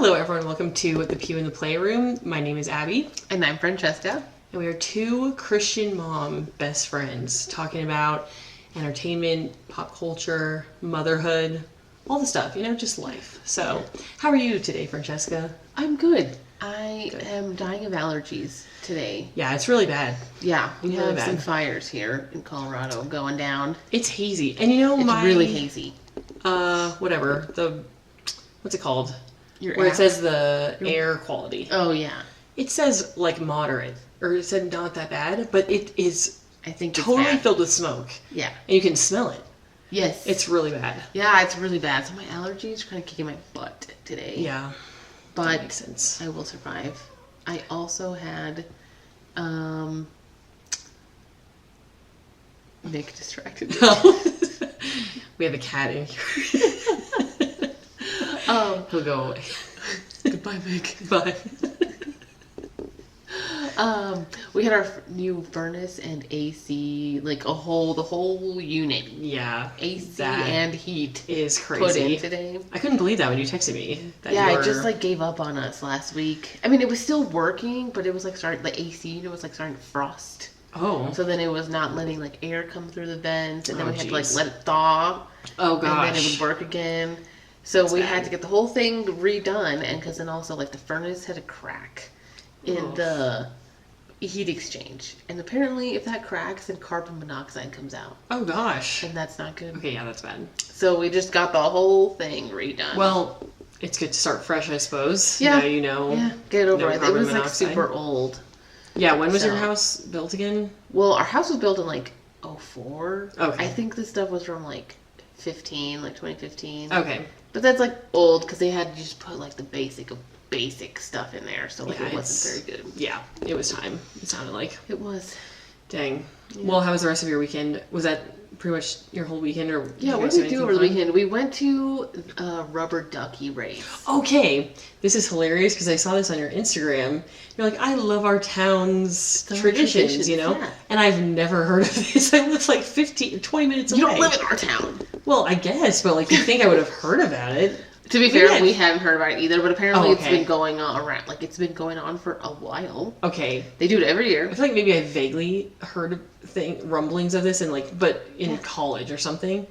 Hello everyone, welcome to The Pew in the Playroom. My name is Abby. And I'm Francesca. And we are two Christian mom best friends talking about entertainment, pop culture, motherhood, all the stuff, just life. So, how are you today, Francesca? I'm good. I am dying of allergies today. Yeah, it's really bad. Yeah, we really have bad. some fires here in Colorado going down. It's hazy. And it's really hazy. What's it called? Where it says the air quality. Oh, yeah. It says like moderate, or it said not that bad, but it is totally filled with smoke. Yeah. And you can smell it. Yes. It's really bad. Yeah, it's really bad. So my allergies are kind of kicking my butt today. Yeah. But that makes sense. I will survive. I also had Nick distracted me. We have a cat in here. He'll go away. Goodbye, Mick. Bye. We had our new furnace and AC, like the whole unit. Yeah. AC and heat is crazy. Put in today. I couldn't believe that when you texted me. It just gave up on us last week. I mean, it was still working, but it was the AC unit was starting to frost. Oh. So then it was not letting air come through the vents, and then we had to let it thaw. Oh gosh. And then it would work again. So we had to get the whole thing redone, and because then also the furnace had a crack in the heat exchange, and apparently if that cracks, then carbon monoxide comes out. Oh gosh. And that's not good. Okay, yeah, that's bad. So we just got the whole thing redone. Well, it's good to start fresh, I suppose. Yeah. Yeah, get over it. It was super old. Yeah, when was your house built again? Well, our house was built in 2004. Okay. I think this stuff was from 2015. Okay. But that's old because they had to just put the basic of basic stuff in there, so it wasn't very good. Yeah, it was time. It sounded like it was. Dang. Yeah. Well, how was the rest of your weekend? Was that pretty much your whole weekend, or what did we do over the weekend? We went to a rubber ducky race. Okay, this is hilarious because I saw this on your Instagram. You're like, I love our town's traditions, Yeah. And I've never heard of this. I live 15 or 20 minutes away. You don't live in our town. Well, I guess, but you'd think I would have heard about it. To be fair, we hadn't heard about it either, but apparently it's been going on around. It's been going on for a while. Okay. They do it every year. I feel like maybe I vaguely heard rumblings of this but in college or something.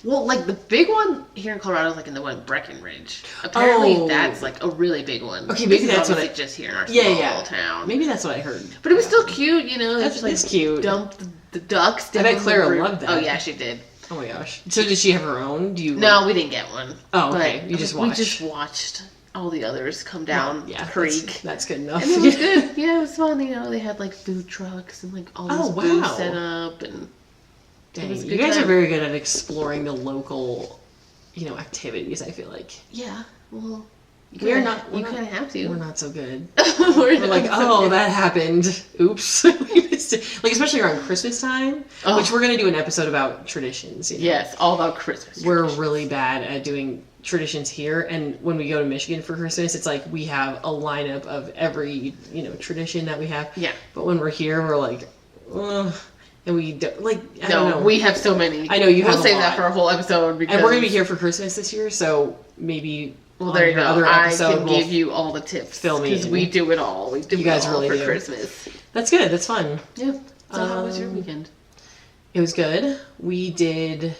Well, the big one here in Colorado is in the one Breckenridge. Apparently that's a really big one. Okay, maybe that's what just here in our small town. Maybe that's what I heard. But it was still cute, That's cute. Dump the ducks down. I bet Clara loved that. Oh yeah, she did. Oh my gosh. So did she have her own? No, we didn't get one. Oh, okay. You just watched. We just watched all the others come down the creek. That's good enough. And it was good. Yeah, it was fun. They had food trucks and all this food set up and. Dang, you guys are very good at exploring the local, activities, I feel like. Yeah, well, you kind of have to. We're not so good. We're that happened. Oops. We missed it. Especially around Christmas time, which we're going to do an episode about traditions. Yes, all about Christmas. We're really bad at doing traditions here, and when we go to Michigan for Christmas, it's we have a lineup of every, tradition that we have. Yeah. But when we're here, we're ugh. And we don't, I don't know. We have so many. I know you have. We'll save that for a whole episode because. And we're gonna be here for Christmas this year, so maybe. Well, there you go. I can give you all the tips because we do it all. We do you guys it all really for do. Christmas. That's good. That's fun. Yeah. So how was your weekend? It was good. We did.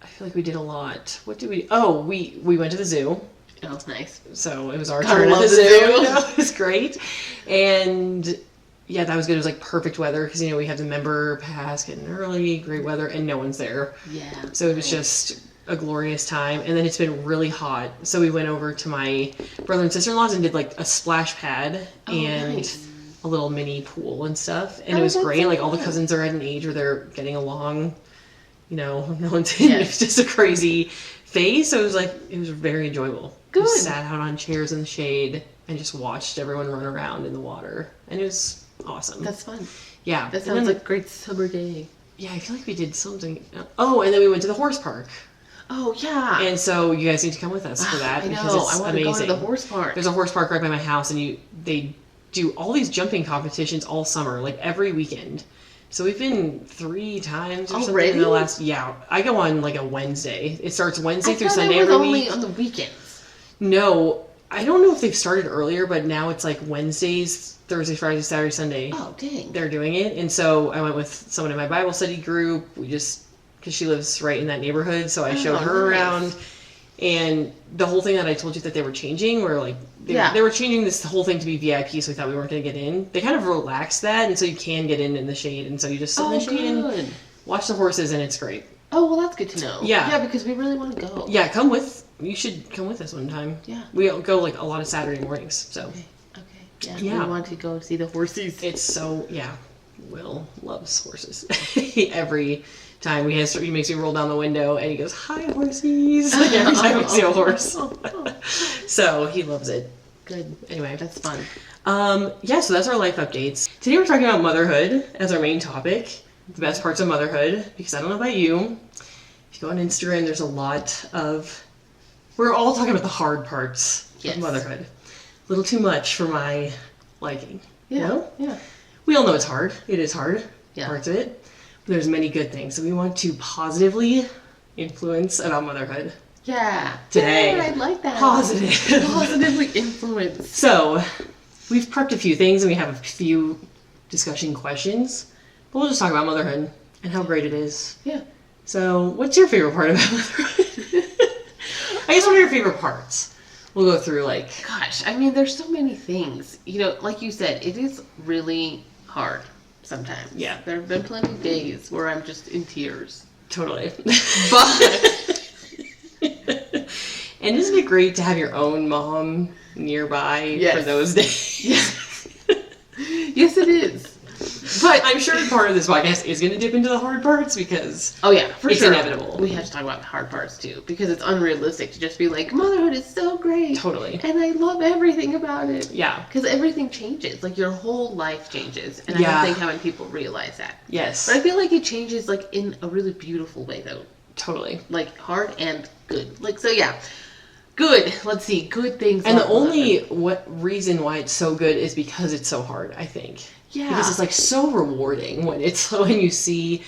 I feel like we did a lot. What did we? Oh, we went to the zoo. Oh, nice. So it was our turn at the zoo. It was great, and. Yeah, that was good. It was perfect weather because, we have the member pass, getting early, great weather, and no one's there. Yeah. So it was just a glorious time. And then it's been really hot. So we went over to my brother and sister-in-law's and did a splash pad and a little mini pool and stuff. And it was great. All the cousins are at an age where they're getting along. No one's in. It was just a crazy phase. So it was very enjoyable. Good. We sat out on chairs in the shade and just watched everyone run around in the water. And it was awesome. That's fun. Yeah. That sounds like a great summer day. Yeah, I feel like we did something. Oh, and then we went to the horse park. Oh, yeah. And so you guys need to come with us for that. I know. Because it's I want amazing. to go to the horse park. There's a horse park right by my house, and they do all these jumping competitions all summer, every weekend. So we've been 3 times or something in the last. Yeah, I go on a Wednesday. It starts Wednesday through Sunday every week. Only on the weekends. No, I don't know if they've started earlier, but now it's like Wednesdays, Thursday, Friday, Saturday, Sunday. Oh, dang. They're doing it. And so I went with someone in my Bible study group. Because she lives right in that neighborhood. So I showed her around. And the whole thing that I told you that they were changing, were like, they were changing this whole thing to be VIP, so we thought we weren't going to get in. They kind of relaxed that, and so you can get in the shade. And so you just sit in the shade and watch the horses, and it's great. Oh, well, that's good to know. Yeah. Yeah, because we really want to go. Yeah, you should come with us one time. Yeah. We go like a lot of Saturday mornings, so. Okay. Yeah. We want to go see the horses. It's so, Will loves horses. Every time he makes me roll down the window and he goes, "Hi, horsies." Like every time we see a horse. So he loves it. Good. Anyway. That's fun. So that's our life updates. Today we're talking about motherhood as our main topic. The best parts of motherhood, because I don't know about you. If you go on Instagram, there's a lot of... We're all talking about the hard parts of motherhood. A little too much for my liking. Yeah. You know? Yeah. We all know it's hard. It is hard. Yeah. Parts of it. But there's many good things. So we want to positively influence about motherhood. Yeah. Today. Yeah, I like that. Positively influence. So, we've prepped a few things and we have a few discussion questions. But we'll just talk about motherhood and how great it is. Yeah. So, what's your favorite part about motherhood? I guess what are your favorite parts? We'll go through Gosh, I mean, there's so many things. You know, like you said, it is really hard sometimes. Yeah. There have been plenty of days where I'm just in tears. Totally. But... And isn't it great to have your own mom nearby for those days? Yes. Yes, it is. But I'm sure part of this podcast is going to dip into the hard parts because it's inevitable. We have to talk about the hard parts too, because it's unrealistic to just be like, motherhood is so great. Totally. And I love everything about it. Yeah. Because everything changes. Like, your whole life changes. And I don't think how many people realize that. Yes. But I feel like it changes, in a really beautiful way, though. Totally. Hard and good. Good. Let's see. Good things. And the only reason why it's so good is because it's so hard, I think. Yeah. Because it's so rewarding when you see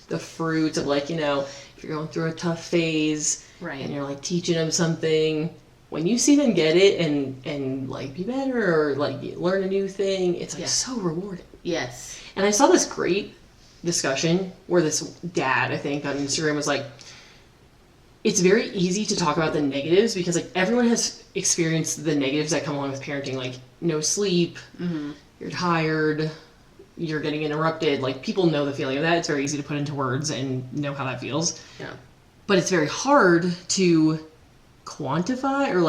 the fruits of if you're going through a tough phase, right, and you're teaching them something. When you see them get it and be better or learn a new thing, it's so rewarding. Yes. And I saw this great discussion where this dad, I think, on Instagram was it's very easy to talk about the negatives because everyone has experienced the negatives that come along with parenting, no sleep, you're tired, you're getting interrupted. People know the feeling of that. It's very easy to put into words and know how that feels. Yeah. But it's very hard to quantify or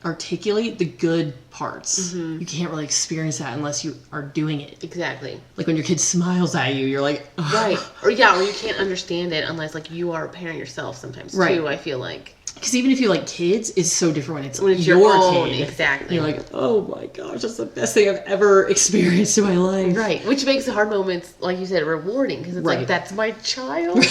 articulate the good parts. Mm-hmm. You can't really experience that unless you are doing it. Exactly. When your kid smiles at you, you're like... Ugh. Right. Or you can't understand it unless you are a parent yourself sometimes too, I feel like. Because even if you like kids, it's so different when it's your own, kid. exactly. And you're oh my gosh, that's the best thing I've ever experienced in my life. Right. Which makes the hard moments, like you said, rewarding because it's that's my child.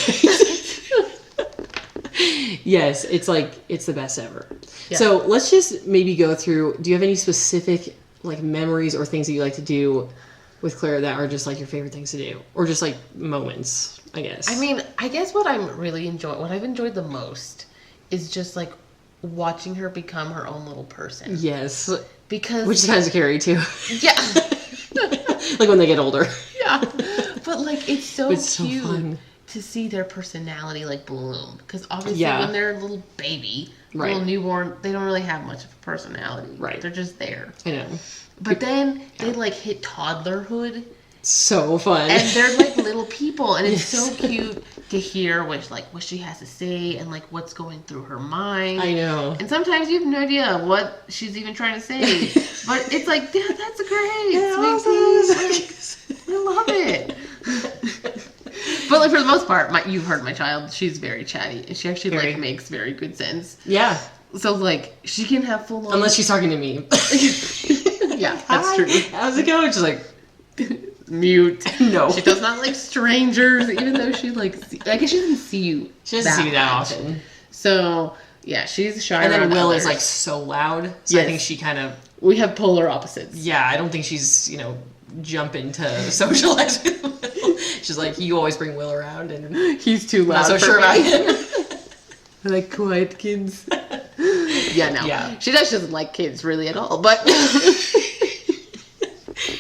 Yes, it's the best ever. Yeah. So let's just maybe go through. Do you have any specific memories or things that you like to do with Claire that are just your favorite things to do, or just moments? I guess. I mean, I guess what I've enjoyed the most is just watching her become her own little person. Yes. Because which is kind of scary too. Yeah. When they get older. Yeah. But it's so cute fun to see their personality bloom. Because obviously when they're a little baby, little newborn, they don't really have much of a personality. Right. They're just there. I know. But then they hit toddlerhood. So fun. And they're little people, and it's so cute to hear what she has to say and what's going through her mind. I know. And sometimes you have no idea what she's even trying to say. But it's Dad, that's great. Awesome. I love it. But for the most part, you've heard my child. She's very chatty, and she actually makes very good sense. Yeah. So she can have full on. Unless she's talking to me. Yeah, that's true. How's it going? She's mute. No. She does not like strangers, even though she I guess she doesn't see you. She doesn't see you that often. So yeah, she's shy. And then Will is so loud. So I think she kind of. We have polar opposites. Yeah, I don't think she's jumping to socialize with Will. She's you always bring Will around, and he's too loud. Not so sure about him. I like quiet kids. Yeah, no. Yeah. She doesn't like kids really at all, but...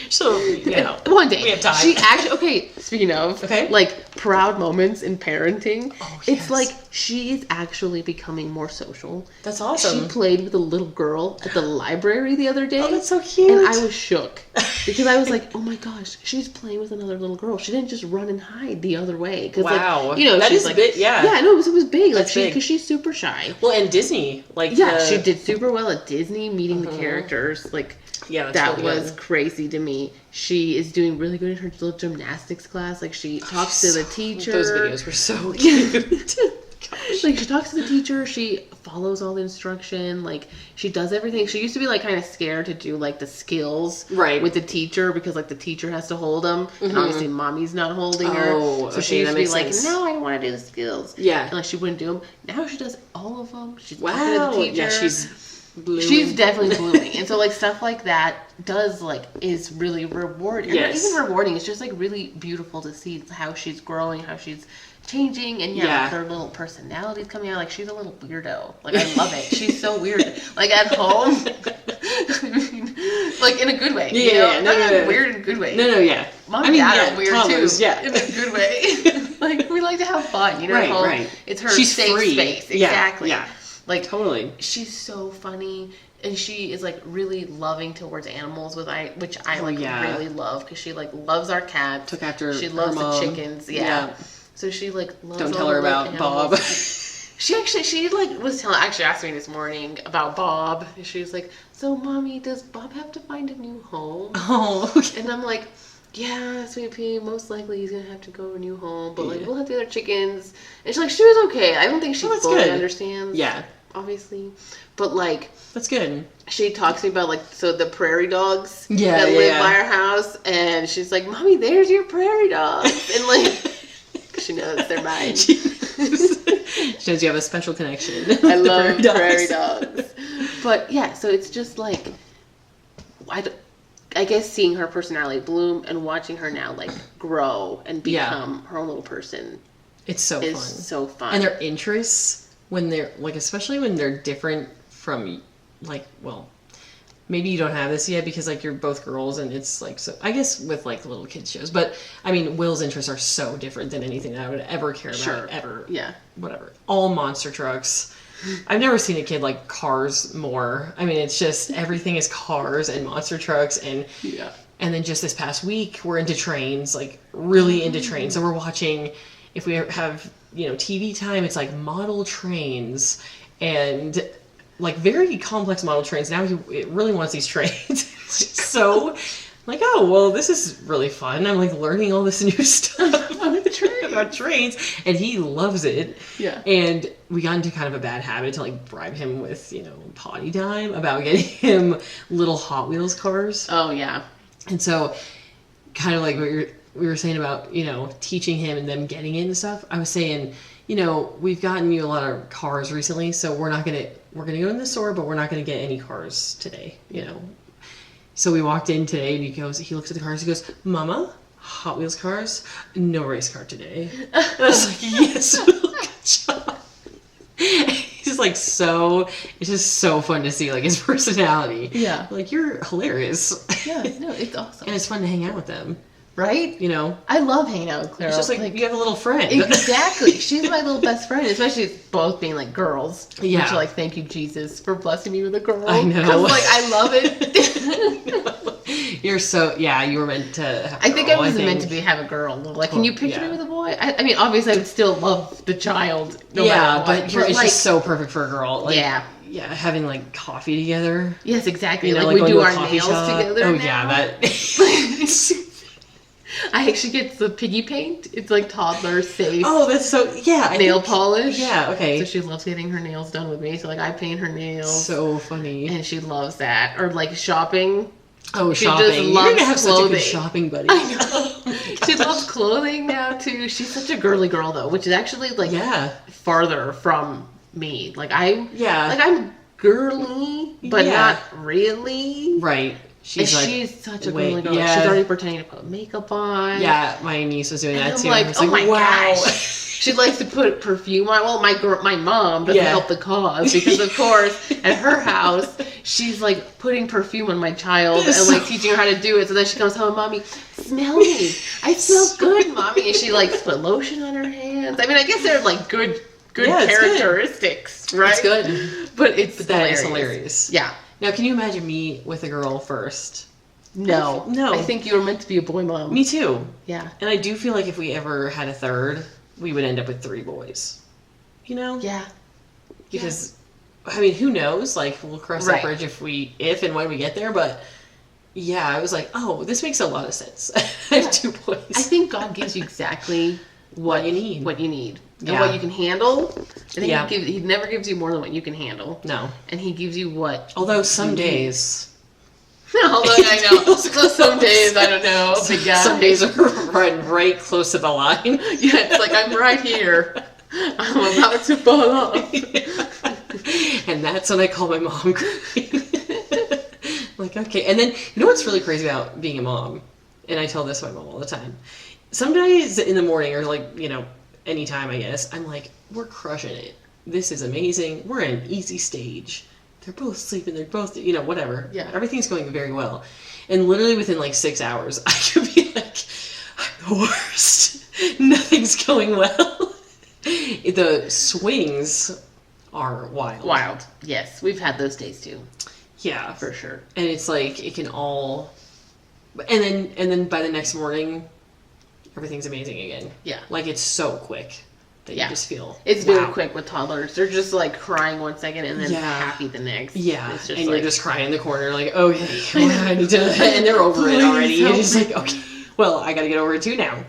So, you know, one day, we have time. she actually, okay, speaking of, okay. like, proud moments in parenting, oh, it's like, she is actually becoming more social. That's awesome. She played with a little girl at the library the other day. Oh, that's so cute. And I was shook. Because I was like, oh my gosh, she's playing with another little girl. She didn't just run and hide the other way. Cause wow. Like, you know, that she's is like, big, yeah. Yeah, no, it was big. Like, big. Because she's super shy. Well, and Disney, like... Yeah, she did super well at Disney, meeting the characters. Like... Yeah, that really was crazy to me. She is doing really good in her little gymnastics class. Like, she talks to the teacher. Those videos were so cute. Like, she talks to the teacher. She follows all the instruction. Like, she does everything. She used to be, like, kind of scared to do, like, the skills with the teacher because, like, the teacher has to hold them. And obviously, mommy's not holding her. So she used to be like, no, I don't want to do the skills. Yeah. And, like, she wouldn't do them. Now she does all of them. She's wow. talking to the teacher. Yeah, blooming. She's definitely blooming. And so, like, stuff like that is really rewarding. Yes. Not even rewarding. It's just, like, really beautiful to see how she's growing, how she's changing, and like, her little personality's coming out. Like, she's a little weirdo. Like, I love it. She's so weird. Like, at home, I mean, like, in a good way. Yeah, you know? no. Weird in a good way. No, yeah. Mom and Dad are weird toddlers, too. Yeah. In a good way. Like, we like to have fun, you know? Right. It's her she's safe free. space. Exactly. Yeah. Like, totally. She's so funny. And she is, like, really loving towards animals, which I really love. Because she, like, loves our cat. Took after She loves her the mom. chickens. Yeah. So she, like, loves Don't all tell her the about animals. Bob. She actually asked me this morning about Bob. And she was like, so, Mommy, does Bob have to find a new home? Oh, okay. And I'm like, yeah, Sweet Pea, most likely he's going to have to go to a new home. But, like, we'll have the other chickens. And she's like, she was okay. I don't think she fully understands. Yeah. Obviously. But, like... That's good. She talks to me about, like, so the prairie dogs that live by our house. And she's like, Mommy, there's your prairie dogs. And, like, she knows they're mine. She knows you have a special connection. I love prairie dogs. But, yeah, so it's just, like... I guess seeing her personality bloom and watching her now, like, grow and become her own little person. It's so is fun. So fun. And their interests, when they're, like, especially when they're different from, like, well, maybe you don't have this yet because, like, you're both girls and it's, like, so, I guess with, like, little kids shows. But, I mean, Will's interests are so different than anything that I would ever care about, ever. Yeah. Whatever. All monster trucks. I've never seen a kid like cars more. I mean, it's just everything is cars and monster trucks and then just this past week we're into trains, like really into trains. So we're watching, if we have, you know, TV time, it's like model trains and like very complex model trains. Now it really wants these trains. It's just so like, oh, well, this is really fun. I'm like learning all this new stuff about trains, and he loves it. Yeah. And we got into kind of a bad habit to like bribe him with, you know, potty time about getting him little Hot Wheels cars. Oh yeah. And so, kind of like what we were saying about, you know, teaching him and them getting it and stuff. I was saying, you know, we've gotten you a lot of cars recently, so we're gonna go in the store, but we're not gonna get any cars today. You know. So we walked in today and he looks at the cars, he goes, Mama, Hot Wheels cars, no race car today. And I was like, yes, good job. He's like it's just so fun to see like his personality. Yeah. Like, you're hilarious. Yeah, no, it's awesome. And it's fun to hang out with them. Right? You know? I love hanging out with Clara. It's just like you have a little friend. Exactly. She's my little best friend, especially both being like girls. Yeah. Which, like, thank you, Jesus, for blessing me with a girl. I know. Because, like, I love it. You're so, you were meant to have a girl, I think I was meant to have a girl. Like, can you picture me with a boy? I mean, obviously, I would still love the child. No matter what. But it's like, just so perfect for a girl. Like, yeah, having like coffee together. Yes, exactly. You know, like we do our nails together. Oh now. yeah, that. I actually get the piggy paint. It's like toddler safe. Oh, that's so nail polish. Yeah, okay. So she loves getting her nails done with me. So like I paint her nails. So funny. And she loves that. Or like shopping. Oh, she shopping. Just loves You're gonna have clothing. such a good shopping buddy. I know. She loves clothing now too. She's such a girly girl though, which is actually like farther from me. Like I'm girly, but not really. Right. She's such a girly girl. She's already pretending to put makeup on. Yeah, my niece was doing that too. Like, I was like, wow. Gosh. She likes to put perfume on. Well, my mom doesn't help the cause because, of course, at her house, she's like putting perfume on my child and like teaching her how to do it. So then she comes home, Mommy, smell me. I smell good, Mommy. And she like put lotion on her hands. I mean, I guess they're like good characteristics, right? It's good. But that is hilarious. Yeah. Now, can you imagine me with a girl first? No. No. I think you were meant to be a boy mom. Me too. Yeah. And I do feel like if we ever had a third, we would end up with 3 boys. You know? Yeah. Because, I mean, who knows? Like, we'll cross that bridge if and when we get there. But, yeah, I was like, oh, this makes a lot of sense. I have 2 boys. I think God gives you exactly what you need. And what you can handle. I think he never gives you more than what you can handle. No. And he gives you what. Although some days. Although I know. Some days, I don't know. But yeah. Some days are right close to the line. Yeah, it's like, I'm right here. I'm about to fall off. And that's when I call my mom crying. Like, okay. And then, you know what's really crazy about being a mom? And I tell this to my mom all the time. Some days in the morning, or like, you know, anytime, I guess, I'm like, we're crushing it. This is amazing. We're in an easy stage. They're both sleeping. They're both, you know, whatever. Yeah. Everything's going very well. And literally within like 6 hours, I could be like, I'm the worst. Nothing's going well. The swings are wild. Wild. Yes. We've had those days too. Yeah. For sure. And it's like, it can all, and then by the next morning, everything's amazing again. Yeah. Like, it's so quick that you just feel. It's very quick with toddlers. They're just like crying 1 second and then happy the next. Yeah. It's just and you're just crying in the corner like, okay, well, I need to, and they're over it already. You're just like, okay, well, I gotta get over it too now.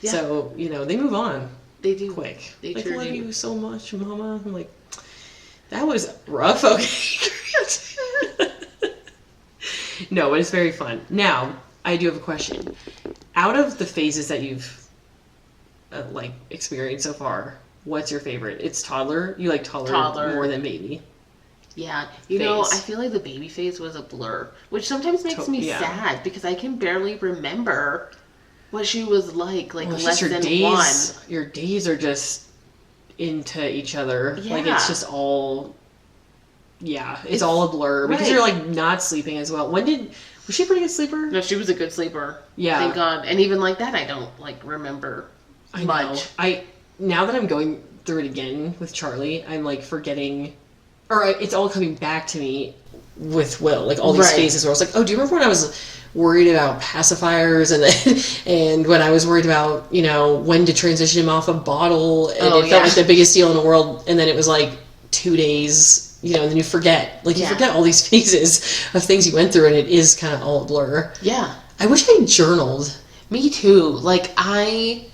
Yeah. So, you know, they move on. They do. Quick. They like, sure I love do. you so much, Mama. I'm like, that was rough. Okay, great. No, but it's very fun. Now, I do have a question. Out of the phases that you've like experienced so far, what's your favorite? It's toddler. You like toddler more than baby. Yeah, you know, I feel like the baby phase was a blur, which sometimes makes me sad because I can barely remember what she was like less than days, 1. Your days are just into each other. Yeah. Like, it's just all, it's all a blur because you're like not sleeping as well. Was she a pretty good sleeper? No, she was a good sleeper. Yeah. Thank God. And even like that, I don't like remember much. Now that I'm going through it again with Charlie, I'm like forgetting, or it's all coming back to me with Will, like all these phases where I was like, oh, do you remember when I was worried about pacifiers and when I was worried about, you know, when to transition him off a bottle and it felt like the biggest deal in the world, and then it was like 2 days, you know, and then you forget. Like, you forget all these phases of things you went through, and it is kind of all a blur. Yeah. I wish I journaled. Me too. Like, I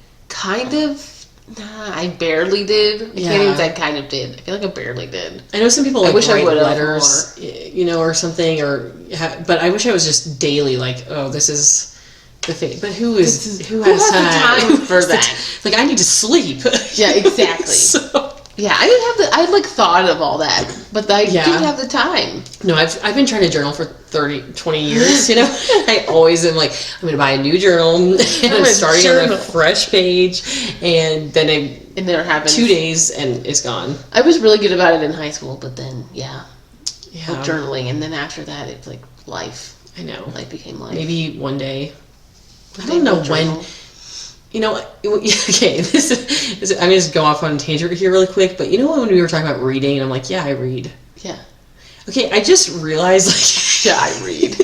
barely did. I can't even say I kind of did. I feel like I barely did. I know some people like write letters, you know, or something, but I wish I was just daily like, oh, this is the thing. But who has time for that? Like, I need to sleep. Yeah, exactly. Yeah, I had like thought of all that, but I didn't have the time. No, I've been trying to journal for 20 years, you know? I always am like, I'm going to buy a new journal, and I'm starting on a fresh page, and then it never happens. 2 days, and it's gone. I was really good about it in high school, but then, journaling, and then after that, it's like life. I know. Life became life. Maybe one day. I don't know when. You know, okay, I'm going to just go off on a tangent here really quick, but you know when we were talking about reading, and I'm like, I read. Yeah. Okay, I just realized, like, I read.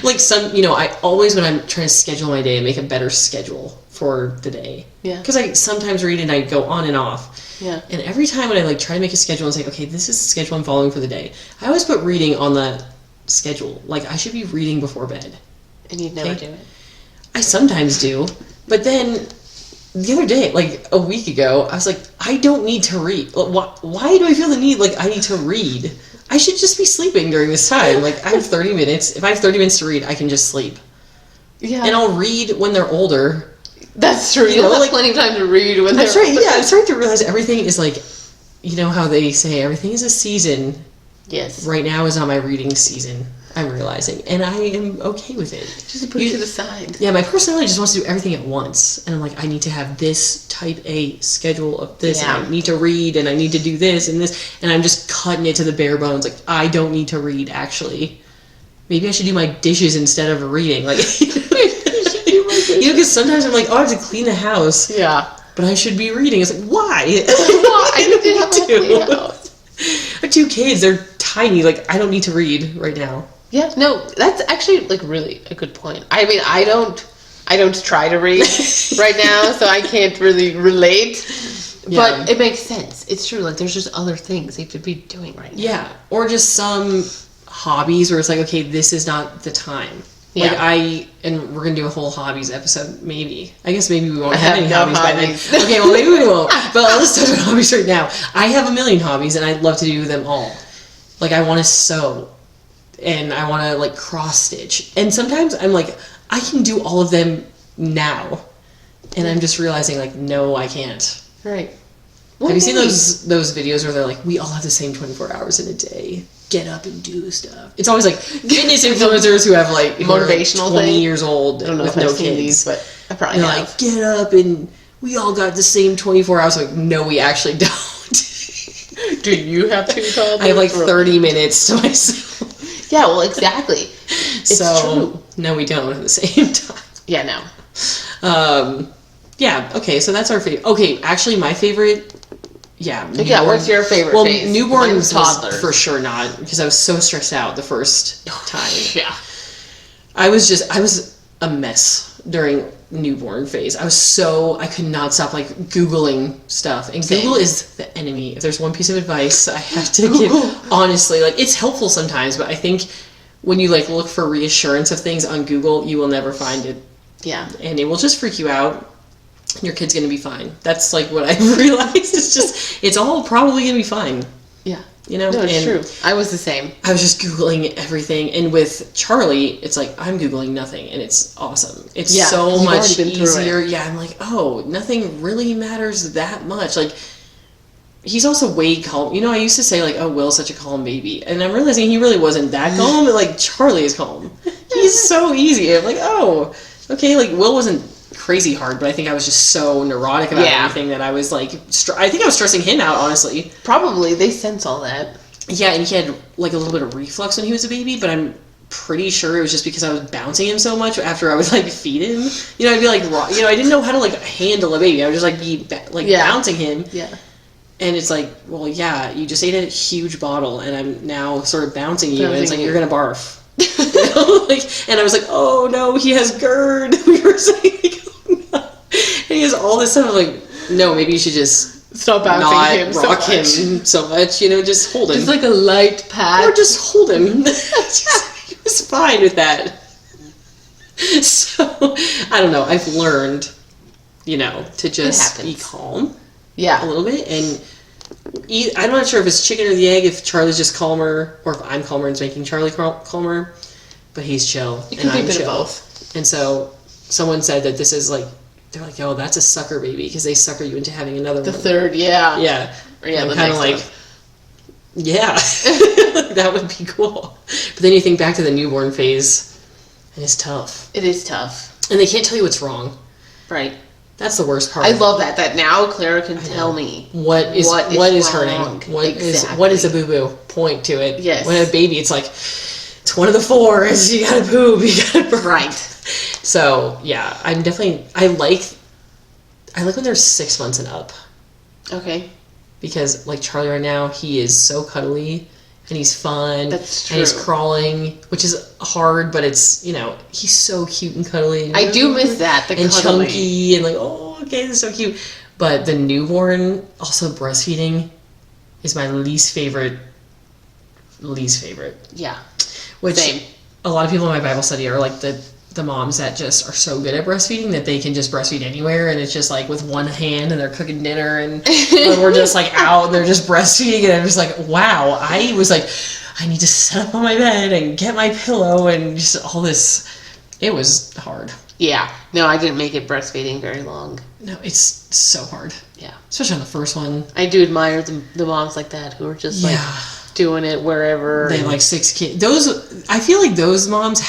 Like, you know, I always, when I'm trying to schedule my day, make a better schedule for the day. Yeah. Because I sometimes read and I go on and off. Yeah. And every time when I, like, try to make a schedule and say, okay, this is the schedule I'm following for the day, I always put reading on the schedule. Like, I should be reading before bed. And you'd never do it. I sometimes do. But then, the other day, like a week ago, I was like, I don't need to read. Why do I feel the need, like, I need to read? I should just be sleeping during this time. Like, I have 30 minutes. If I have 30 minutes to read, I can just sleep. Yeah. And I'll read when they're older. That's true. You'll have plenty of time to read when they're older. That's right, yeah. I'm starting to realize everything is like, you know how they say everything is a season. Yes. Right now is not my reading season. I'm realizing, and I am okay with it. Just put it to the side. Yeah, my personality just wants to do everything at once, and I'm like, I need to have this type A schedule of this, and I need to read, and I need to do this and this, and I'm just cutting it to the bare bones. Like, I don't need to read, actually. Maybe I should do my dishes instead of reading. Like, because sometimes I'm like, oh, I have to clean the house. Yeah. But I should be reading. It's like, why? Why? I need to have a clean house. I have 2 kids. They're tiny. Like, I don't need to read right now. Yeah, no, that's actually like really a good point. I mean, I don't try to read right now, so I can't really relate. Yeah. But it makes sense. It's true. Like, there's just other things you could be doing right now. Yeah, or just some hobbies where it's like, okay, this is not the time. Yeah. Like, and we're gonna do a whole hobbies episode, maybe. I guess maybe we won't have any hobbies by then. Okay, well, maybe we won't. But let's touch on hobbies right now. I have a million hobbies, and I'd love to do them all. Like, I want to sew. And I want to, like, cross-stitch. And sometimes I'm like, I can do all of them now. And I'm just realizing, like, no, I can't. Right. Have you seen those videos where they're like, we all have the same 24 hours in a day. Get up and do stuff. It's always, like, fitness influencers who have, like, motivational 20 years old with no kids. These, but I probably have. Like, get up and we all got the same 24 hours. Like, no, we actually don't. Do you have 2 toddlers? I have, like, 30 minutes to myself. Yeah, well, exactly. It's true. No, we don't at the same time. Yeah, no. Yeah, okay, so that's our favorite. Okay, actually, my favorite, Yeah, what's your favorite phase? Newborns was for sure not, because I was so stressed out the first time. Yeah. I was a mess during newborn phase. I could not stop, like, Googling stuff. And Google is the enemy. If there's one piece of advice I have to give, honestly, like, it's helpful sometimes, but I think when you, like, look for reassurance of things on Google, you will never find it. Yeah. And it will just freak you out. Your kid's gonna be fine. That's, like, what I've realized. It's all probably gonna be fine. Yeah. You know? No, it's true. I was the same. I was just Googling everything. And with Charlie, it's like, I'm Googling nothing. And it's awesome. It's so much easier. Yeah, I'm like, oh, nothing really matters that much. Like, he's also way calm. You know, I used to say, like, oh, Will's such a calm baby. And I'm realizing he really wasn't that calm. But, like, Charlie is calm. He's so easy. I'm like, oh, okay. Like, Will wasn't crazy hard, but I think I was just so neurotic about everything that I was like, I think I was stressing him out, honestly. Probably. They sense all that. Yeah, and he had like a little bit of reflux when he was a baby, but I'm pretty sure it was just because I was bouncing him so much after I would like feed him. You know, I'd be like, you know, I didn't know how to like handle a baby. I would just like be bouncing him. Yeah. And it's like, well, yeah, you just ate a huge bottle, and I'm now sort of bouncing you, and it's like, you're gonna barf. You know? Like, and I was like, oh no, he has GERD. We were saying, oh, no. And he has all this stuff. I'm like, no, maybe you should just stop bouncing him, rock him so much. You know, just hold him. Just like a light pat, or just hold him. He was fine with that. So I don't know. I've learned, you know, to just be calm. Yeah, a little bit, and I'm not sure if it's chicken or the egg, if Charlie's just calmer, or if I'm calmer and it's making Charlie calmer, but he's chill, and I'm chill. Both. And so, someone said that this is like, they're like, oh, that's a sucker baby, because they sucker you into having another one. The third, yeah. Yeah. Yeah, I'm kind of like, yeah, that would be cool. But then you think back to the newborn phase, and it's tough. It is tough. And they can't tell you what's wrong. Right. That's the worst part. I love that now Clara can tell me what is hurting. What is a boo-boo? Point to it. Yes. When a baby, it's like, it's one of the 4. You gotta poop. You gotta burp. Right. So yeah, I like when they're 6 months and up. Okay. Because like Charlie right now, he is so cuddly. And he's fun. That's true. And he's crawling, which is hard, but it's, you know, he's so cute and cuddly. I do miss that, and cuddly. Chunky, and like, oh, okay, this is so cute. But the newborn, also breastfeeding, is my least favorite. Yeah. Which same. A lot of people in my Bible study are like the moms that just are so good at breastfeeding that they can just breastfeed anywhere, and it's just like with one hand and they're cooking dinner and we're just like out and they're just breastfeeding, and I'm just like, wow. I was like, I need to sit up on my bed and get my pillow and just all this. It was hard. Yeah. No, I didn't make it breastfeeding very long. No, it's so hard. Yeah. Especially on the first one. I do admire the moms like that who are just like doing it wherever. They have like 6 kids. I feel like those moms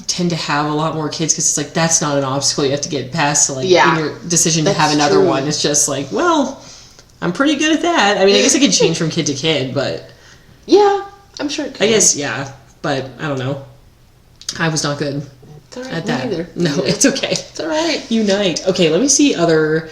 tend to have a lot more kids because it's like that's not an obstacle you have to get past. So like in your decision to have another one, it's just like, well, I'm pretty good at that. I mean, I guess it could change from kid to kid, but yeah, I'm sure it could. I guess but I don't know. I was not good at that. Either. No, it's okay. It's all right. Unite. Okay, let me see other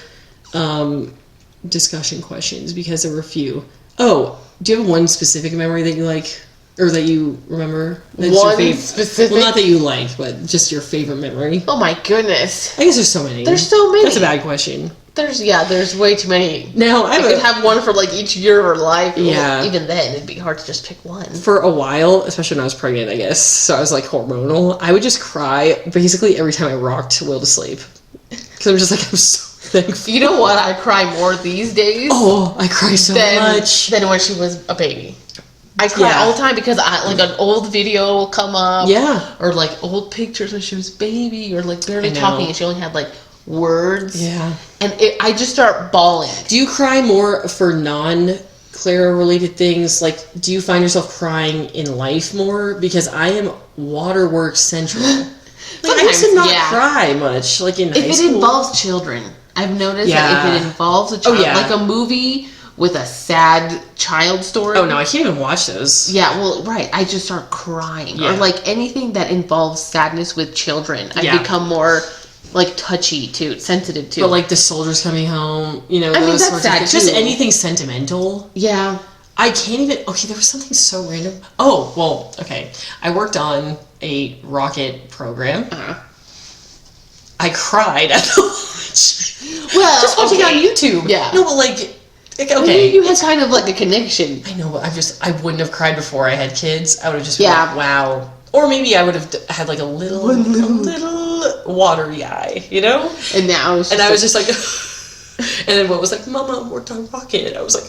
discussion questions because there were a few. Oh, do you have one specific memory that you like? Or that you remember? That's one specific? Well, not that you like, but just your favorite memory. Oh my goodness. I guess there's so many. There's so many. That's a bad question. There's way too many. Now, I could have one for like each year of our life. Yeah. Well, even then, it'd be hard to just pick one. For a while, especially when I was pregnant, I guess, so I was like hormonal, I would just cry basically every time I rocked Will to sleep. Because I'm just like, I'm so thankful. You know what? I cry more these days. Oh, I cry so much. Than when she was a baby. I cry all the time because like an old video will come up. Yeah. Or like old pictures when she was a baby or like barely talking and she only had like words. Yeah. And I just start bawling. Do you cry more for non-Clara related things? Like, do you find yourself crying in life more? Because I am waterworks central. Like, I used to not cry much, like in high school. If it involves children, I've noticed that if it involves a child, like a movie with a sad child story. Oh no, I can't even watch those. Yeah, well, right. I just start crying. Or like anything that involves sadness with children. I become more like touchy to, sensitive to. But like the soldiers coming home, you know, I mean, those that's sorts sad of things. too. Just anything sentimental. Yeah. I can't even. Okay, there was something so random. Oh, well, okay. I worked on a rocket program. I cried at the launch. Well, just watching it on YouTube. Yeah. No, but like, okay. Well, you had kind of like a connection. I know, but I wouldn't have cried before I had kids. I would have just been like, wow. Or maybe I would have had like a little watery eye, you know? And now I was just like, and then what was like, Mama, worked on rocket. I was like,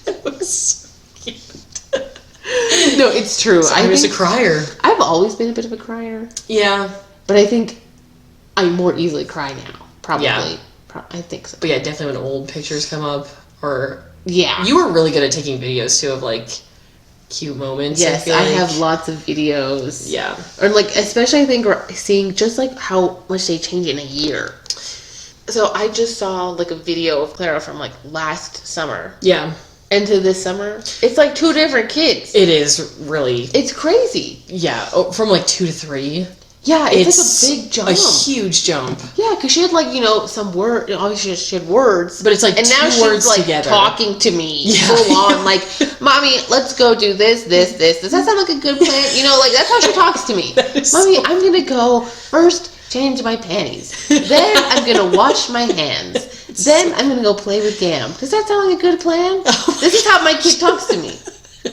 it was so cute. No, it's true. So I'm just a crier. I've always been a bit of a crier. Yeah. But I think I more easily cry now. Probably. Yeah. I think so. But yeah, definitely when old pictures come up, or yeah, you were really good at taking videos too of like cute moments. Yes, I have lots of videos. Yeah, or like especially I think seeing just like how much they change in a year. So I just saw like a video of Clara from like last summer. Yeah. Into this summer, it's like 2 different kids. It is really. It's crazy. Yeah, from like 2 to 3. Yeah, it's like a big jump. A huge jump. Yeah, because she had like, some word. Obviously, she had words. But it's like and now two words she's like together. Talking to me full on, like, Mommy, let's go do this. Does that sound like a good plan? Like that's how she talks to me. Mommy, I'm gonna go first. Change my panties. Then I'm gonna wash my hands. Then I'm gonna go play with Gam. Does that sound like a good plan? This is how my kid talks to me.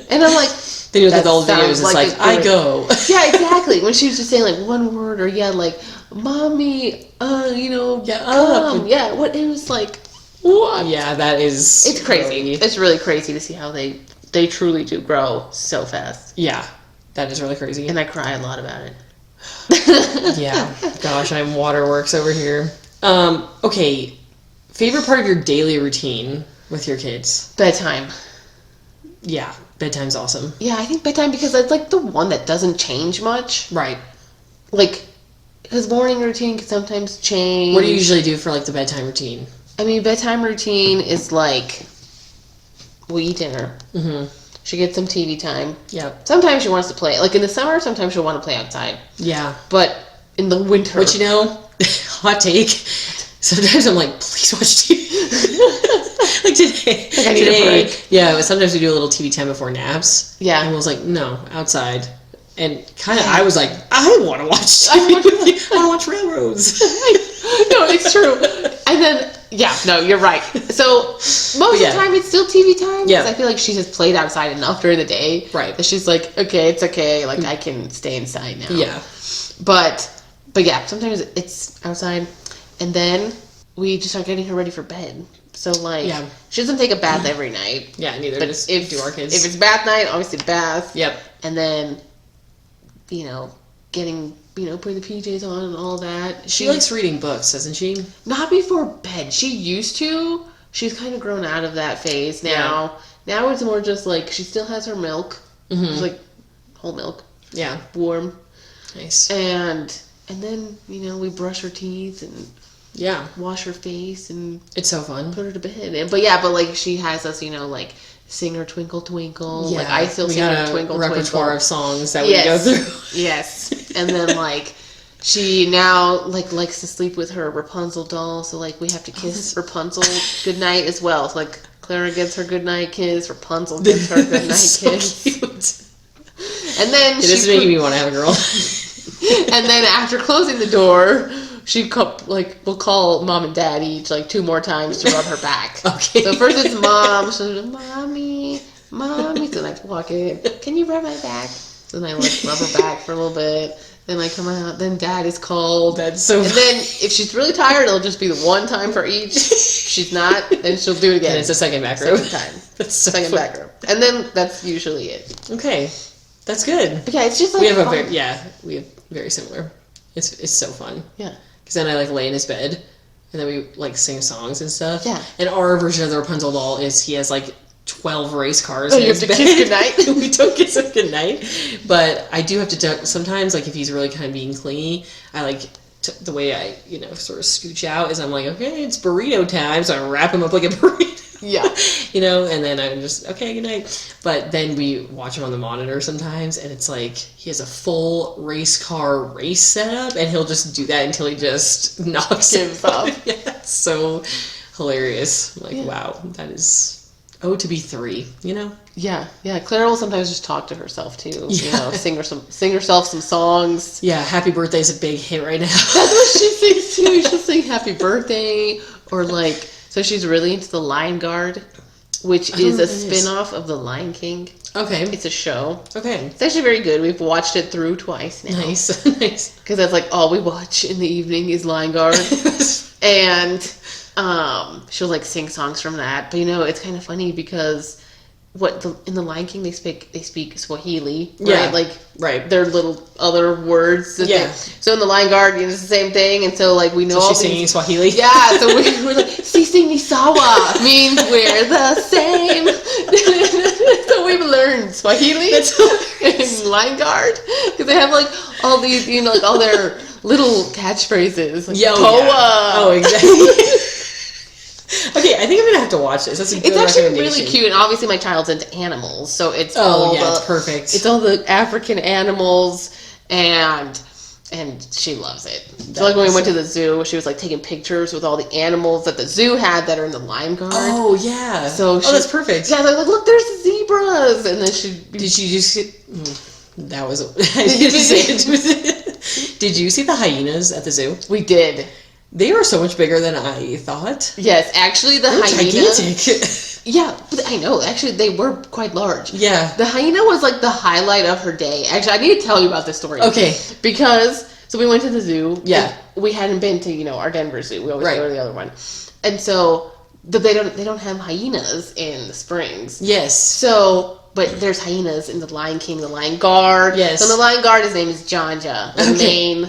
And I'm like, then you look at the old videos, it's like I go. Yeah, exactly. When she was just saying like one word, or like, Mommy, come. Yeah, what it was like. What? Yeah, that is. It's crazy. It's really crazy to see how they truly do grow so fast. Yeah, that is really crazy. And I cry a lot about it. Yeah, gosh, I'm waterworks over here. Okay, favorite part of your daily routine with your kids? Bedtime. Yeah, bedtime's awesome. Yeah, I think bedtime because it's like the one that doesn't change much. Right. Like, because morning routine can sometimes change. What do you usually do for like the bedtime routine? I mean, bedtime routine is like, we eat dinner. Mm-hmm. She gets some TV time. Yeah. Sometimes she wants to play. Like in the summer, sometimes she'll want to play outside. Yeah. But in the winter. But hot take. Sometimes I'm like, please watch TV. Like today. Like I need a break. Yeah, but sometimes we do a little TV time before naps. Yeah. And I was like, no, outside. And kind of, I was like, I want to watch TV. I want to watch railroads. No, it's true. And then, you're right. So, most of the time, it's still TV time. Yeah. Because I feel like she has played outside enough during the day. Right. That she's like, okay, it's okay. Like, I can stay inside now. Yeah. But yeah, sometimes it's outside. And then we just start getting her ready for bed. So, like, she doesn't take a bath every night. Yeah, neither but do our kids. If it's bath night, obviously bath. Yep. And then, getting, putting the PJs on and all that. She likes reading books, doesn't she? Not before bed. She used to. She's kind of grown out of that phase now. Yeah. Now it's more just like she still has her milk. Mm-hmm. It's like whole milk. Yeah. Warm. Nice. And then, we brush her teeth and wash her face and it's so fun. Put her to bed. But like she has us, like sing her Twinkle Twinkle. Yeah. Like I still sing her Twinkle Twinkle. Repertoire of songs that we go through. Yes. And then like she now likes to sleep with her Rapunzel doll, so like we have to kiss Rapunzel goodnight as well. So like Clara gets her goodnight kiss, Rapunzel gets her goodnight so kiss. Cute. And then it is making me want to have a girl. And then after closing the door, we'll call mom and dad each 2 more times to rub her back. Okay. So first it's mom. She'll be, mommy. So I walk in. Can you rub my back? Then I rub her back for a little bit. Then I come out. Then dad is called. That's so. And then if she's really tired, it'll just be the one time for each. If she's not, then she'll do it again. And it's a second back row. Second time. That's so second funny. back row. And then that's usually it. Okay, that's good. But yeah, it's just like we have fun. we have very similar. It's so fun. Yeah. Because then I lay in his bed, and then we sing songs and stuff. Yeah. And our version of the Rapunzel doll is he has 12 race cars. Oh, in you have his to bed. kiss goodnight? We don't kiss him goodnight. But I do have to sometimes if he's really kind of being clingy, I the way I sort of scooch out is I'm like, okay, it's burrito time, so I wrap him up like a burrito. Yeah. And then I'm just, okay, good night. But then we watch him on the monitor sometimes, and it's he has a full race car race setup, and he'll just do that until he just knocks Gives up. Yeah, it's so hilarious. Wow, that is, to be 3, Yeah. Clara will sometimes just talk to herself too. Yeah. Sing herself some songs. Yeah, Happy Birthday is a big hit right now. That's what she sings too. She'll sing Happy Birthday or so she's really into The Lion Guard, which is a spin-off of The Lion King. Okay. It's a show. Okay. It's actually very good. We've watched it through twice now. Nice. Because that's all we watch in the evening is Lion Guard. And she'll sing songs from that. But it's kind of funny because in the Lion King they speak Swahili, right? Yeah, right. Their little other words. So in the Lion Guard, it's the same thing, and so we know. So she's singing Swahili. Yeah, so we're like "Sisi ni sawa" means we're the same. So we've learned Swahili in Lion Guard because they have all these, all their little catchphrases. Poa. Yeah. Oh, exactly. Okay, I think I'm gonna have to watch this. That's a good recommendation. It's actually recommendation. really cute, and obviously my child's into animals, so it's it's perfect. It's all the African animals, and she loves it. So when we went to the zoo, she was taking pictures with all the animals that the zoo had that are in the Lion Guard. Oh yeah. So that's perfect. Yeah, they're look, there's the zebras, and then Did she just see? That was. Did you see the hyenas at the zoo? We did. They are so much bigger than I thought. Yes, actually the hyena. Gigantic. Yeah, but I know. Actually, they were quite large. Yeah. The hyena was the highlight of her day. Actually, I need to tell you about this story. Okay. Because we went to the zoo. Yeah. We hadn't been to our Denver zoo. We always go to the other one, and so they don't have hyenas in the Springs. Yes. So. But there's hyenas in the Lion King, the Lion Guard. Yes. So the Lion Guard, his name is Janja, the main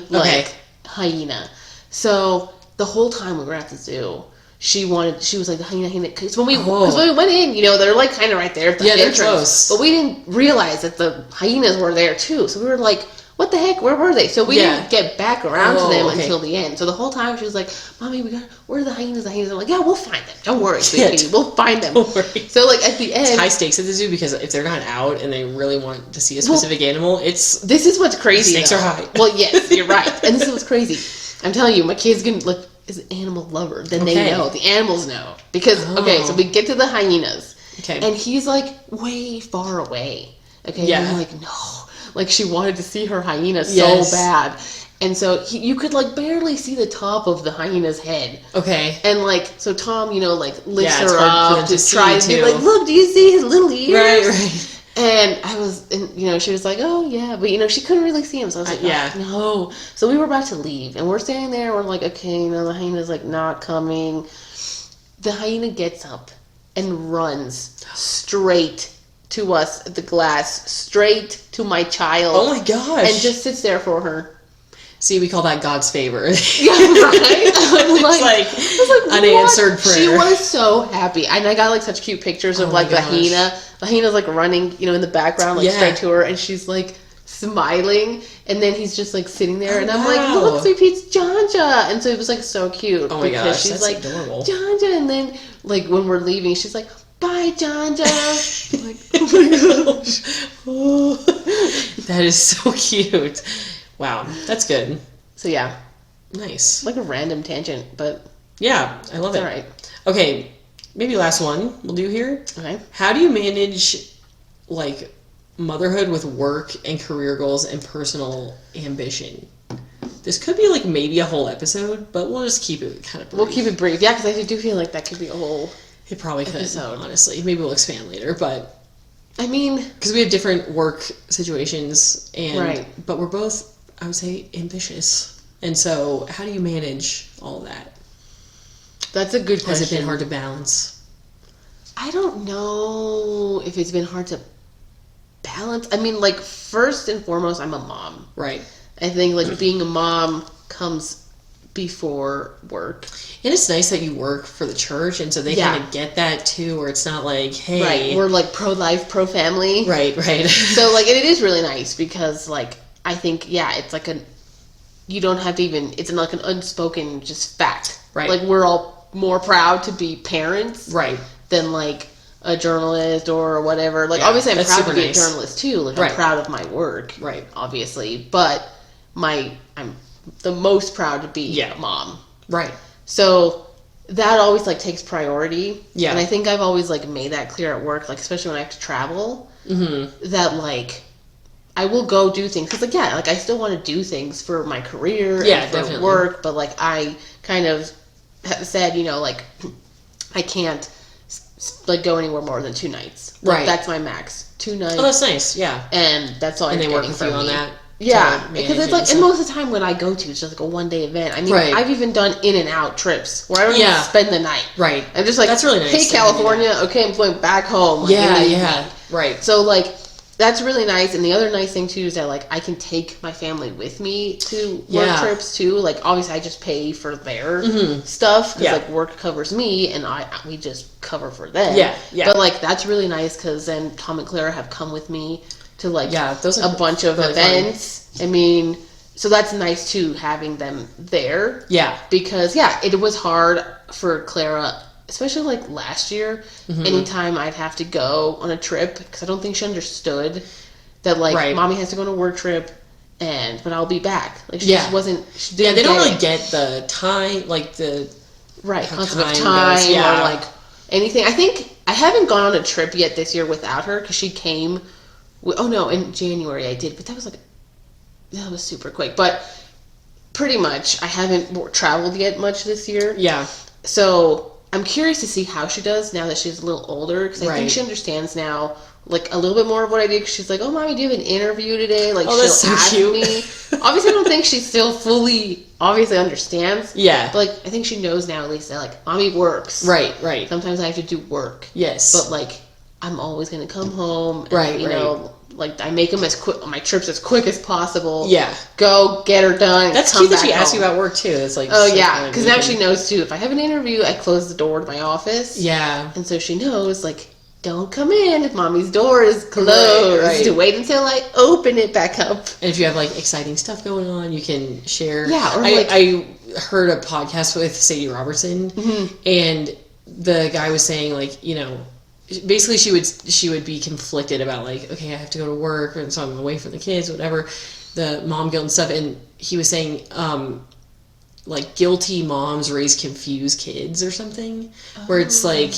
hyena. So the whole time we were at the zoo, she was like the hyena. Because when we went in, they're kind of right there at the entrance. They're close. But we didn't realize that the hyenas were there too. So we were like, what the heck? Where were they? So we didn't get back around to them until the end. So the whole time she was like, Mommy, where are the hyenas? The hyenas. I'm like, yeah, we'll find them. Don't worry, sweetie. We'll find them. Don't worry. So at the end, it's high stakes at the zoo because if they're not out and they really want to see a specific animal, this is what's crazy. Stakes are high. Well, yes, you're right. And this is what's crazy. I'm telling you, my kid's is an animal lover. Then they know. The animals know. Because, so we get to the hyenas. Okay. And he's way far away. Okay. Yeah. And I'm like, no. She wanted to see her hyena so bad. And so you could barely see the top of the hyena's head. Okay. And so Tom, lifts her hard up to try to be look, do you see his little ears? Right. And she was like, oh yeah, but she couldn't really see him, so I was like, no. So we were about to leave, and we're standing there, we're like, okay, the hyena's not coming. The hyena gets up and runs straight to us at the glass, straight to my child. Oh my gosh. And just sits there for her. See, we call that God's favor. Yeah, right? It's like unanswered prayer. She was so happy. And I got like such cute pictures of like Lahina. Lahina's like running, in the background, like straight to her, and she's like smiling, and then he's just like sitting there, and I'm like, look, Sweet Pete's Janja. And so it was like so cute. Oh my gosh, she's that's like adorable. Janja, and then like when we're leaving, she's like, bye, Janja. I'm like, oh my gosh. Oh, that is so cute. Wow, that's good. So yeah. Nice. Like a random tangent, but yeah, I love it. All right. Okay, maybe last one we'll do here. Okay. How do you manage like motherhood with work and career goals and personal ambition? This could be like maybe a whole episode, but we'll just keep it kind of brief. We'll keep it brief. Yeah, because I do feel like that could be a whole It probably episode. could, honestly. Maybe we'll expand later, but I mean, because we have different work situations, right. But we're both, I would say, ambitious. And so, how do you manage all of that? That's a good question. Has it been hard to balance? I don't know if it's been hard to balance. I mean, like, first and foremost, I'm a mom. Right. I think, like, being a mom comes before work. And it's nice that you work for the church, and so they kind of get that, too, where it's not like, hey... Right, we're, like, pro-life, pro-family. Right. So, like, and it is really nice because, like, I think, it's like you don't have to even, it's like an unspoken just fact. Right. Like, we're all more proud to be parents. Right. Than, like, a journalist or whatever. Like, obviously, I'm proud to be a journalist, too. Like, I'm proud of my work. Right. Obviously. But I'm the most proud to be a mom. Right. So that always, like, takes priority. Yeah. And I think I've always, like, made that clear at work, like, especially when I have to travel, that, like, I will go do things. Because, like, I still want to do things for my career and for definitely. work. But, like, I kind of have said, like, I can't, like, go anywhere more than 2 nights. Like, right. That's my max. 2 nights. Oh, that's nice. Yeah. And that's all I'm getting. And they work with you on that? Yeah, because it's like, and most of the time when I go to, it's just like a 1-day event. I mean, I've even done in and out trips where I don't even spend the night. Right. I'm just like, that's really nice. Hey, California, okay, I'm going back home. Like, Right. So, like, that's really nice. And the other nice thing, too, is that, like, I can take my family with me to work trips, too. Like, obviously, I just pay for their stuff because, like, work covers me and we just cover for them. Yeah. But, like, that's really nice because then Tom and Clara have come with me to, like, those are a bunch of really events. Fun. I mean, so that's nice, too, having them there. Yeah. Because, it was hard for Clara, especially, like, last year. Anytime I'd have to go on a trip, because I don't think she understood that, like, Mommy has to go on a work trip, but I'll be back. Like, she just wasn't... She didn't they don't really get the time, like, the... Right, concept of time or, like, anything. I think... I haven't gone on a trip yet this year without her, because she came... in January I did, but that was super quick. But pretty much, I haven't traveled yet much this year. Yeah. So I'm curious to see how she does now that she's a little older, because I think she understands now, like, a little bit more of what I do. Because she's like, "Oh, Mommy, do you have an interview today?" Like, she'll ask me. Obviously, I don't think she still fully understands. Yeah. But, like, I think she knows now at least that, like, Mommy works. Right. Sometimes I have to do work. Yes. But, like, I'm always going to come home. And, you know, like, I make them my trips as quick as possible. Yeah. Go, get her done. That's cute that she asks you about work, too. It's like... Oh, yeah. Because now she knows, too. If I have an interview, I close the door to my office. Yeah. And so she knows, like, don't come in if Mommy's door is closed. Right. Wait until I open it back up. And if you have, like, exciting stuff going on, you can share. Yeah. Or I heard a podcast with Sadie Robertson, and the guy was saying, like, basically she would be conflicted about, like, okay, I have to go to work, and so I'm away from the kids, whatever, the mom guilt and stuff. And he was saying, like, guilty moms raise confused kids or something, where it's like,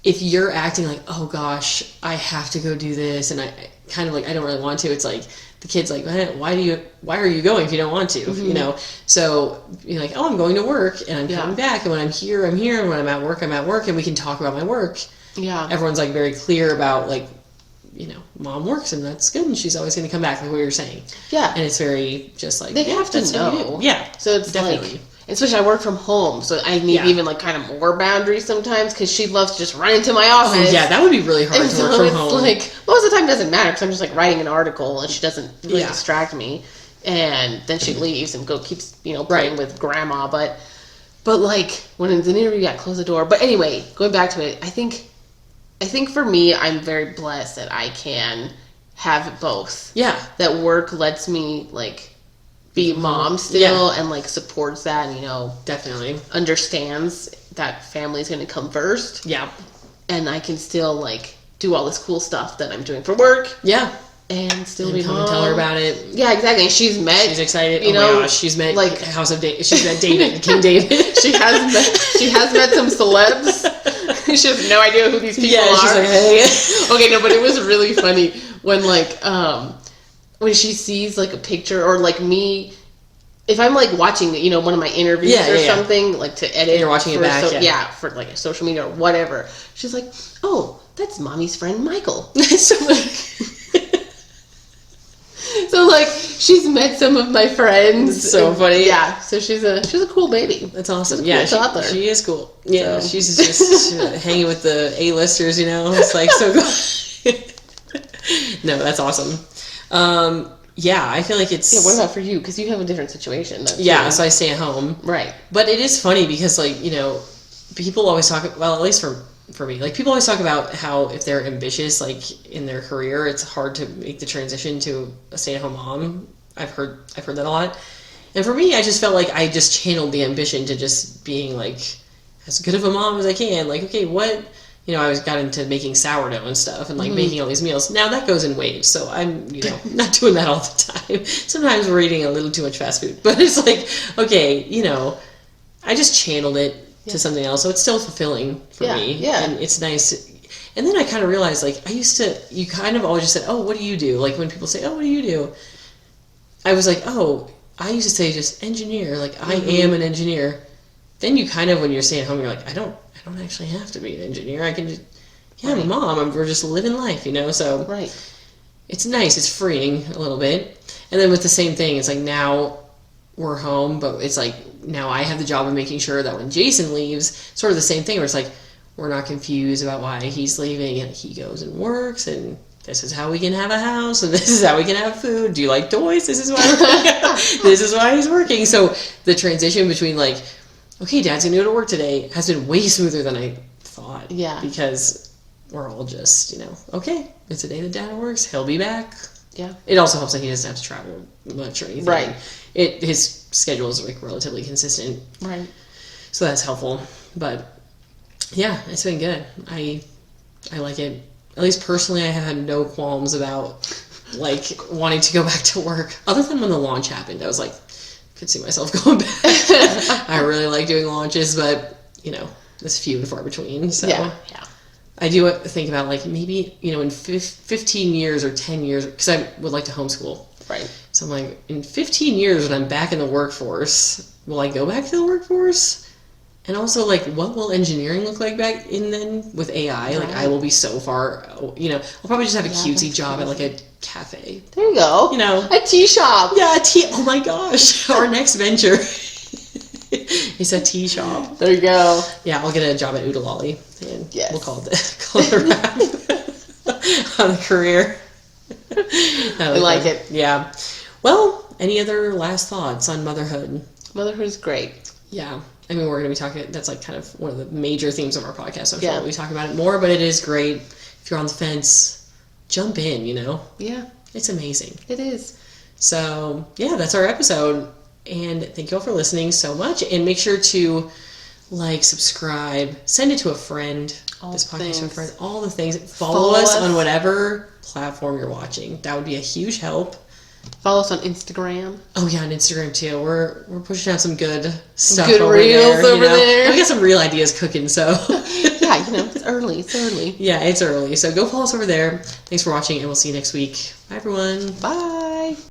if you're acting like, oh gosh, I have to go do this, and I kind of like, I don't really want to, it's like, the kid's like, why are you going if you don't want to, So you're like, oh, I'm going to work, and I'm coming back, and when I'm here, I'm here, and when I'm at work, and we can talk about my work. Yeah. Everyone's, like, very clear about, like, Mom works, and that's good, and she's always going to come back, like what you're saying. Yeah. And it's very just like... They have to know. Yeah. So it's definitely... Like... Especially I work from home, so I need even, like, kind of more boundaries sometimes, because she loves to just run into my office. Oh, yeah, that would be really hard to work from home. Like, most of the time it doesn't matter, because I'm just, like, writing an article, and she doesn't really distract me. and then she leaves and keeps playing with grandma. But like when in the interview, close the door. But anyway, going back to it, I think for me, I'm very blessed that I can have both. Yeah. That work lets me like be mom still and like supports that and definitely understands that family's going to come first. Yeah. And I can still like do all this cool stuff that I'm doing for work. Yeah. And still be come mom. And tell her about it. Yeah, exactly. And she's excited. Oh my gosh, she's met like House of David. She's met David, King David. She has met some celebs. She has no idea who these people are. She's like, hey. Okay, no, but it was really funny when when she sees like a picture or like me. If I'm like watching, one of my interviews or something, like to edit, and you're watching it back, for like social media or whatever. She's like, "Oh, that's mommy's friend Michael." So like she's met some of my friends. So funny. Yeah. So she's a cool baby. That's awesome. Cool toddler. She is cool. Yeah, so. She's just hanging with the A-listers. It's like so cool. No, that's awesome. Yeah, I feel like it's... Yeah, what about for you? Because you have a different situation. Yeah, so I stay at home. Right. But it is funny because, like, people always talk... Well, at least for me. Like, people always talk about how if they're ambitious, like, in their career, it's hard to make the transition to a stay-at-home mom. I've heard that a lot. And for me, I just felt like I just channeled the ambition to just being, like, as good of a mom as I can. Like, okay, what... I got into making sourdough and stuff and like making all these meals. Now that goes in waves, so I'm, not doing that all the time. Sometimes we're eating a little too much fast food, but it's like, okay, I just channeled it to something else, so it's still fulfilling for me. Yeah. And it's nice. And then I kind of realized, like, you kind of always just said, oh, what do you do? Like when people say, oh, what do you do? I was like, oh, I used to say just engineer, like I am an engineer. Then you kind of, when you're staying at home, you're like, I don't actually have to be an engineer. I can just, I'm a mom. We're just living life, So it's nice. It's freeing a little bit. And then with the same thing, it's like now we're home, but it's like now I have the job of making sure that when Jason leaves, sort of the same thing where it's like we're not confused about why he's leaving and he goes and works and this is how we can have a house and this is how we can have food. Do you like toys? This is why this is why he's working. So the transition between like, okay, Dad's gonna go to work today has been way smoother than I thought. Yeah. Because we're all just, okay, it's a day that Dad works. He'll be back. Yeah. It also helps that he doesn't have to travel much or anything. Right. His schedule is like relatively consistent. Right. So that's helpful. But yeah, it's been good. I like it. At least personally, I have had no qualms about like wanting to go back to work. Other than when the launch happened, I was like, could see myself going back. I really like doing launches, but it's few and far between. So yeah. I do think about like maybe in 15 years or 10 years, because I would like to homeschool. Right. So I'm like, in 15 years when I'm back in the workforce, will I go back to the workforce? And also, like, what will engineering look like back in then with AI? Like, I will be so far, I'll probably just have a cutesy job at like a cafe. There you go. A tea shop. Yeah, a tea. Oh my gosh. Our next venture is a tea shop. There you go. Yeah, I'll get a job at Oodalolly. And we'll call it a wrap on the career. I like it. Yeah. Well, any other last thoughts on motherhood? Motherhood is great. Yeah. I mean, we're going to be talking, that's like kind of one of the major themes of our podcast. So I'm sure we'll be talking about it more, but it is great. If you're on the fence, jump in, Yeah. It's amazing. It is. So, yeah, that's our episode. And thank you all for listening so much. And make sure to like, subscribe, send it to a friend. This podcast to a friend. All the things. Follow us on whatever platform you're watching. That would be a huge help. Follow us on Instagram. Oh yeah, on Instagram too. We're pushing out some good stuff. Good over reels there, over there. We got some real ideas cooking, so yeah, it's early. Yeah, it's early. So go follow us over there. Thanks for watching, and we'll see you next week. Bye everyone. Bye.